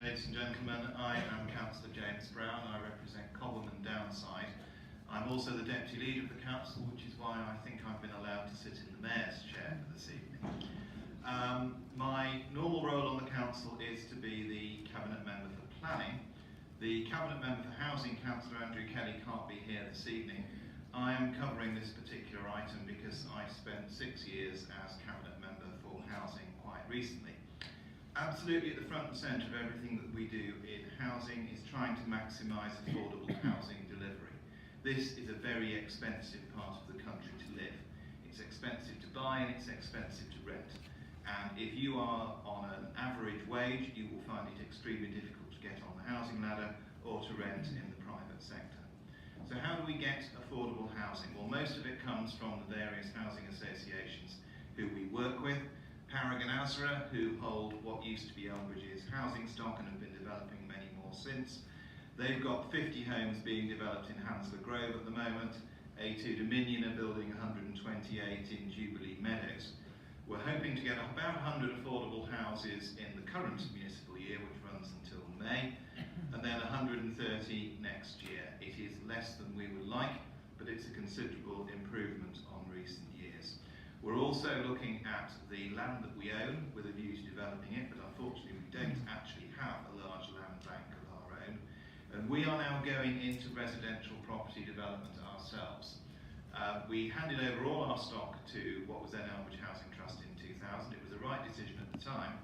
Ladies and gentlemen, I am Councillor James Browne. I represent Cobham and Downside. I'm also the Deputy Leader of the Council, which is why I think I've been allowed to sit in the Mayor's chair for this evening. My normal role on the Council is to be the Cabinet Member for Planning. The Cabinet Member for Housing, Councillor Andrew Kelly, can't be here this evening. I am covering this particular item because I spent 6 years as Cabinet Member for Housing quite recently. Absolutely at the front and centre of everything that we do in housing is trying to maximise affordable housing delivery. This is a very expensive part of the country to live. It's expensive to buy and it's expensive to rent. And if you are on an average wage, you will find it extremely difficult to get on the housing ladder or to rent in the private sector. So how do we get affordable housing? Well, most of it comes from the various housing associations who we work with. Paragon Asra, who hold what used to be Elbridge's housing stock and have been developing many more since. They've got 50 homes being developed in Hanslow Grove at the moment. A2 Dominion are building 128 in Jubilee Meadows. We're hoping to get about 100 affordable houses in the current municipal year, which runs until May, and then 130 next year. It is less than we would like, but it's a considerable improvement on recent years. We're also looking at the land that we own with a view to developing it, but unfortunately we don't actually have a large land bank of our own. And we are now going into residential property development ourselves. We handed over all our stock to what was then Elbridge Housing Trust in 2000. It was the right decision at the time,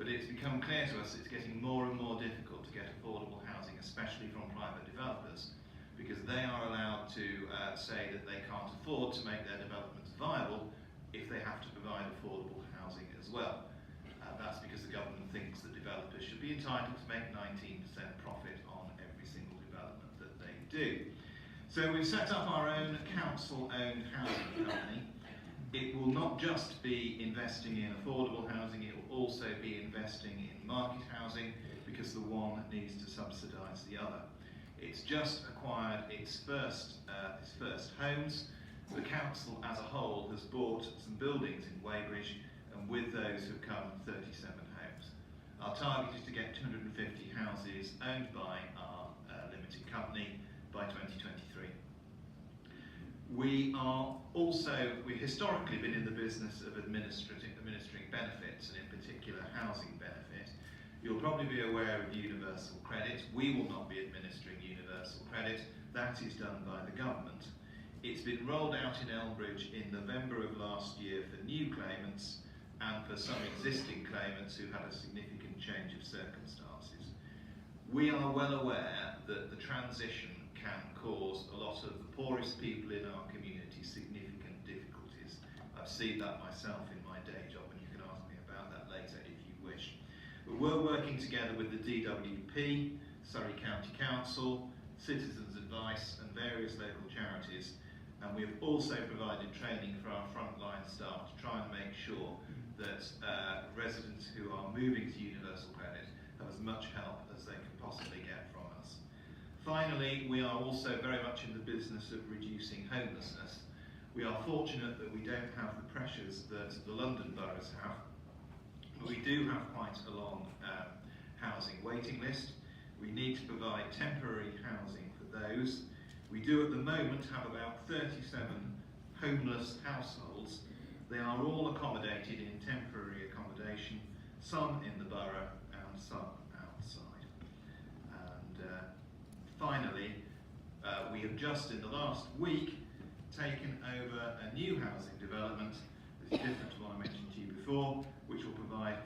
but it's become clear to us it's getting more and more difficult to get affordable housing, especially from private developers, because they are allowed to say that they can't afford to make their developments viable if they have to provide affordable housing as well. That's because the government thinks that developers should be entitled to make 19% profit on every single development that they do. So we've set up our own council-owned housing company. It will not just be investing in affordable housing, it will also be investing in market housing, because the one needs to subsidise the other. It's just acquired its first homes. The council as a whole has bought some buildings in Weybridge, and with those have come 37 homes. Our target is to get 250 houses owned by our limited company by 2023. We've historically been in the business of administering benefits, and in particular housing benefit. You'll probably be aware of universal credit. We will not be administering universal credit. That is done by the government. It's been rolled out in Elbridge in November of last year for new claimants and for some existing claimants who had a significant change of circumstances. We are well aware that the transition can cause a lot of the poorest people in our community significant difficulties. I've seen that myself in my day job, and you can ask me about that later if you wish. But we're working together with the DWP, Surrey County Council, Citizens Advice and various local charities. And we have also provided training for our frontline staff to try and make sure that residents who are moving to universal credit have as much help as they can possibly get from us. Finally, we are also very much in the business of reducing homelessness. We are fortunate that we don't have the pressures that the London boroughs have, but we do have quite a long housing waiting list. We need to provide temporary housing for those. We do at the moment have about 37 homeless households. They are all accommodated in temporary accommodation, some in the borough and some outside. And finally, we have just in the last week taken over a new housing development that is different to what I mentioned to you before, which will provide